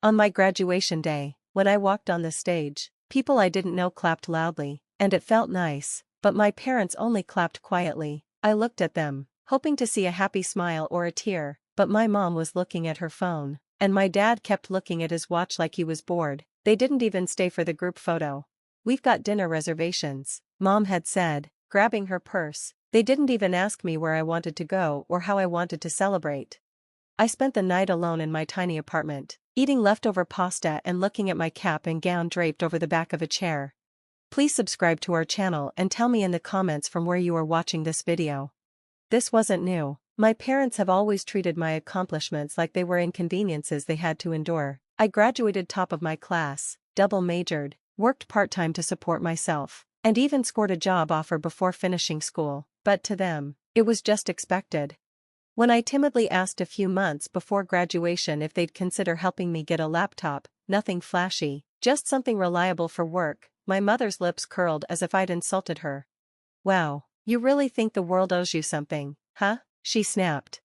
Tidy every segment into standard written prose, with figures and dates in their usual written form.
On my graduation day, when I walked on the stage, people I didn't know clapped loudly, and it felt nice, but my parents only clapped quietly. I looked at them, hoping to see a happy smile or a tear, but my mom was looking at her phone, and my dad kept looking at his watch like he was bored. They didn't even stay for the group photo. "We've got dinner reservations," Mom had said, grabbing her purse. They didn't even ask me where I wanted to go or how I wanted to celebrate. I spent the night alone in my tiny apartment, eating leftover pasta and looking at my cap and gown draped over the back of a chair. Please subscribe to our channel and tell me in the comments from where you are watching this video. This wasn't new. My parents have always treated my accomplishments like they were inconveniences they had to endure. I graduated top of my class, double majored, worked part-time to support myself, and even scored a job offer before finishing school, but to them, it was just expected. When I timidly asked a few months before graduation if they'd consider helping me get a laptop, nothing flashy, just something reliable for work, my mother's lips curled as if I'd insulted her. "Wow, you really think the world owes you something, huh?" she snapped.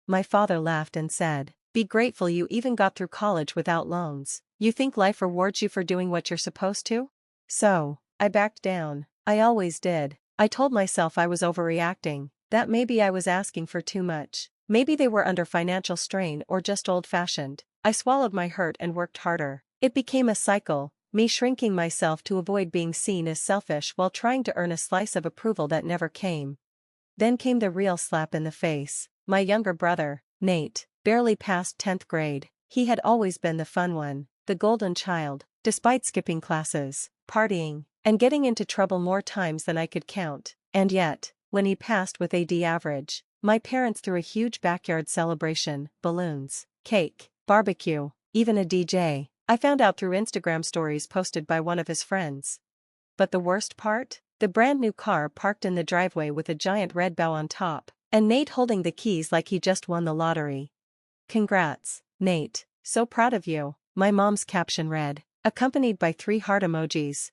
My father laughed and said, "Be grateful you even got through college without loans. You think life rewards you for doing what you're supposed to?" So, I backed down. I always did. I told myself I was overreacting, that maybe I was asking for too much. Maybe they were under financial strain or just old-fashioned. I swallowed my hurt and worked harder. It became a cycle, me shrinking myself to avoid being seen as selfish while trying to earn a slice of approval that never came. Then came the real slap in the face. My younger brother, Nate, barely passed 10th grade. He had always been the fun one, the golden child, despite skipping classes, partying, and getting into trouble more times than I could count. And yet, when he passed with a D average, my parents threw a huge backyard celebration, balloons, cake, barbecue, even a DJ. I found out through Instagram stories posted by one of his friends. But the worst part? The brand new car parked in the driveway with a giant red bow on top, and Nate holding the keys like he just won the lottery. "Congrats, Nate, so proud of you," my mom's caption read, accompanied by 3 heart emojis.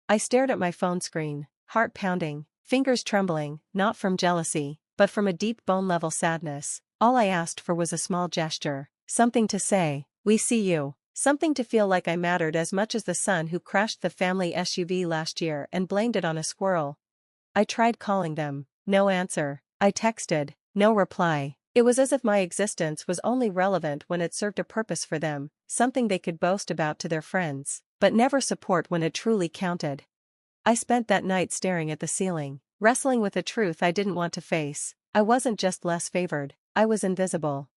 I stared at my phone screen, heart pounding, fingers trembling, not from jealousy, but from a deep bone-level sadness. All I asked for was a small gesture, something to say, "We see you," something to feel like I mattered as much as the son who crashed the family SUV last year and blamed it on a squirrel. I tried calling them, no answer. I texted, no reply. It was as if my existence was only relevant when it served a purpose for them, something they could boast about to their friends, but never support when it truly counted. I spent that night staring at the ceiling, wrestling with a truth I didn't want to face. I wasn't just less favored, I was invisible.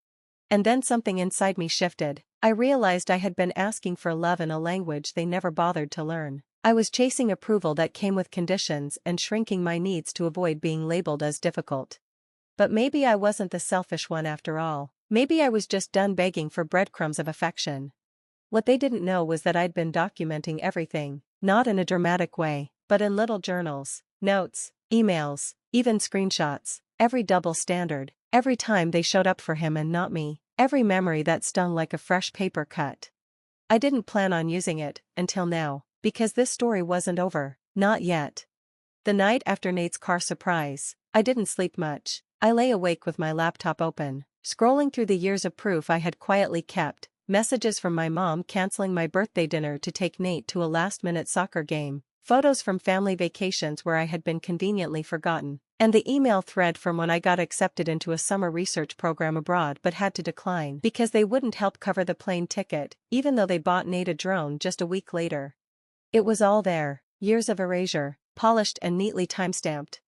And then something inside me shifted. I realized I had been asking for love in a language they never bothered to learn. I was chasing approval that came with conditions and shrinking my needs to avoid being labeled as difficult. But maybe I wasn't the selfish one after all. Maybe I was just done begging for breadcrumbs of affection. What they didn't know was that I'd been documenting everything, not in a dramatic way, but in little journals, notes, emails, even screenshots, every double standard, every time they showed up for him and not me, every memory that stung like a fresh paper cut. I didn't plan on using it, until now, because this story wasn't over, not yet. The night after Nate's car surprise, I didn't sleep much. I lay awake with my laptop open, scrolling through the years of proof I had quietly kept, messages from my mom canceling my birthday dinner to take Nate to a last-minute soccer game, photos from family vacations where I had been conveniently forgotten, and the email thread from when I got accepted into a summer research program abroad but had to decline because they wouldn't help cover the plane ticket, even though they bought Nate a drone just a week later. It was all there, years of erasure, polished and neatly time-stamped.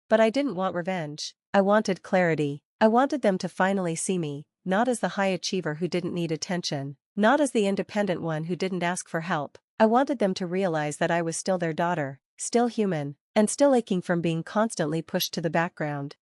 But I didn't want revenge. I wanted clarity. I wanted them to finally see me, not as the high achiever who didn't need attention, not as the independent one who didn't ask for help. I wanted them to realize that I was still their daughter, still human, and still aching from being constantly pushed to the background.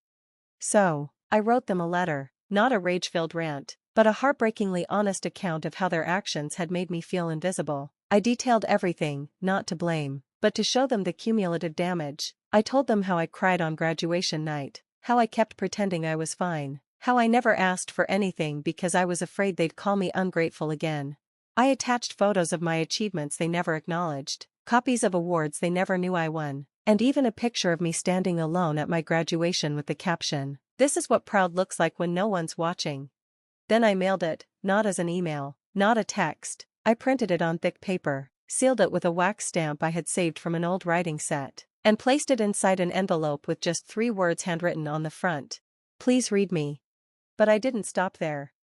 So, I wrote them a letter, not a rage-filled rant, but a heartbreakingly honest account of how their actions had made me feel invisible. I detailed everything, not to blame, but to show them the cumulative damage. I told them how I cried on graduation night, how I kept pretending I was fine, how I never asked for anything because I was afraid they'd call me ungrateful again. I attached photos of my achievements they never acknowledged, copies of awards they never knew I won, and even a picture of me standing alone at my graduation with the caption, "This is what proud looks like when no one's watching." Then I mailed it, not as an email, not a text. I printed it on thick paper, sealed it with a wax stamp I had saved from an old writing set, and placed it inside an envelope with just 3 words handwritten on the front. Please read me. But I didn't stop there.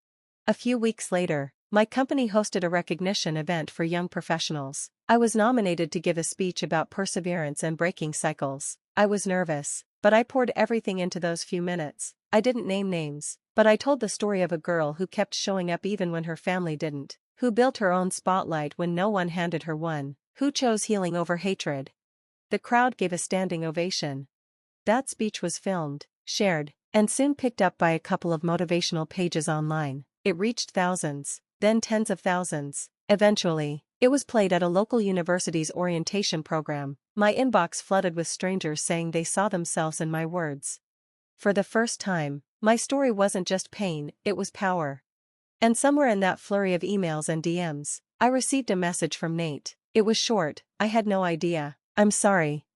A few weeks later, my company hosted a recognition event for young professionals. I was nominated to give a speech about perseverance and breaking cycles. I was nervous, but I poured everything into those few minutes. I didn't name names, but I told the story of a girl who kept showing up even when her family didn't, who built her own spotlight when no one handed her one, who chose healing over hatred. The crowd gave a standing ovation. That speech was filmed, shared, and soon picked up by a couple of motivational pages online. It reached thousands, then tens of thousands. Eventually, it was played at a local university's orientation program. My inbox flooded with strangers saying they saw themselves in my words. For the first time, my story wasn't just pain, it was power. And somewhere in that flurry of emails and DMs, I received a message from Nate. It was short, I had no idea. I'm sorry.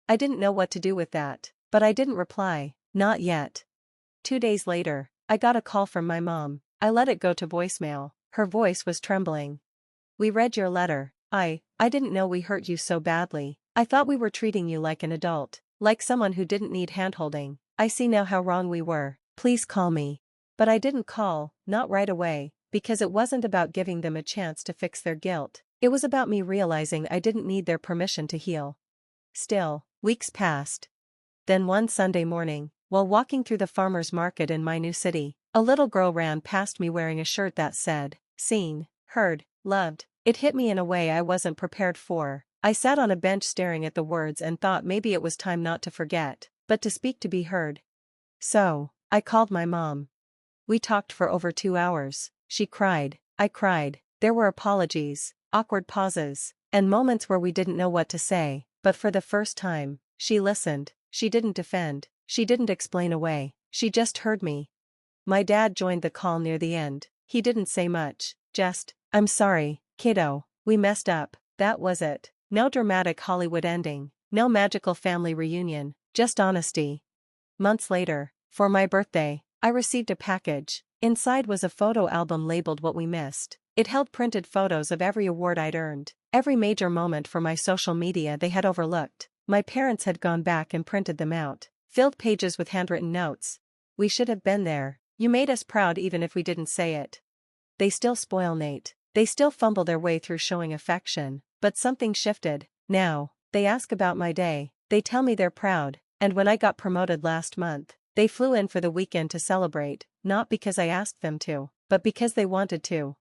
I didn't know what to do with that, but I didn't reply, not yet. 2 days later, I got a call from my mom. I let it go to voicemail. Her voice was trembling. We read your letter. I didn't know we hurt you so badly. I thought we were treating you like an adult, like someone who didn't need handholding. I see now how wrong we were. Please call me. But I didn't call, not right away, because it wasn't about giving them a chance to fix their guilt. It was about me realizing I didn't need their permission to heal. Still, weeks passed. Then one Sunday morning, while walking through the farmer's market in my new city, a little girl ran past me wearing a shirt that said, "Seen, heard, loved." It hit me in a way I wasn't prepared for. I sat on a bench staring at the words and thought maybe it was time not to forget, but to speak to be heard. So, I called my mom. We talked for over 2 hours. She cried, I cried. There were apologies, awkward pauses, and moments where we didn't know what to say, but for the first time, she listened. She didn't defend, she didn't explain away, she just heard me. My dad joined the call near the end. He didn't say much, just, "I'm sorry, kiddo, we messed up." That was it. No dramatic Hollywood ending, no magical family reunion, just honesty. Months later, for my birthday, I received a package. Inside was a photo album labeled What We Missed. It held printed photos of every award I'd earned, every major moment for my social media they had overlooked. My parents had gone back and printed them out, filled pages with handwritten notes. "We should have been there. You made us proud even if we didn't say it." They still spoil Nate. They still fumble their way through showing affection, but something shifted. Now, they ask about my day, they tell me they're proud, and when I got promoted last month, they flew in for the weekend to celebrate, not because I asked them to, but because they wanted to.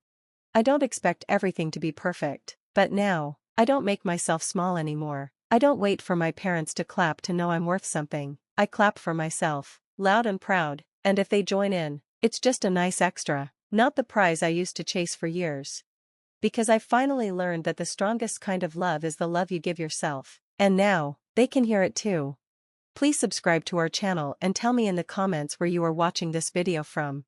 I don't expect everything to be perfect, but now, I don't make myself small anymore. I don't wait for my parents to clap to know I'm worth something. I clap for myself, loud and proud, and if they join in, it's just a nice extra, not the prize I used to chase for years. Because I finally learned that the strongest kind of love is the love you give yourself, and now, they can hear it too. Please subscribe to our channel and tell me in the comments where you are watching this video from.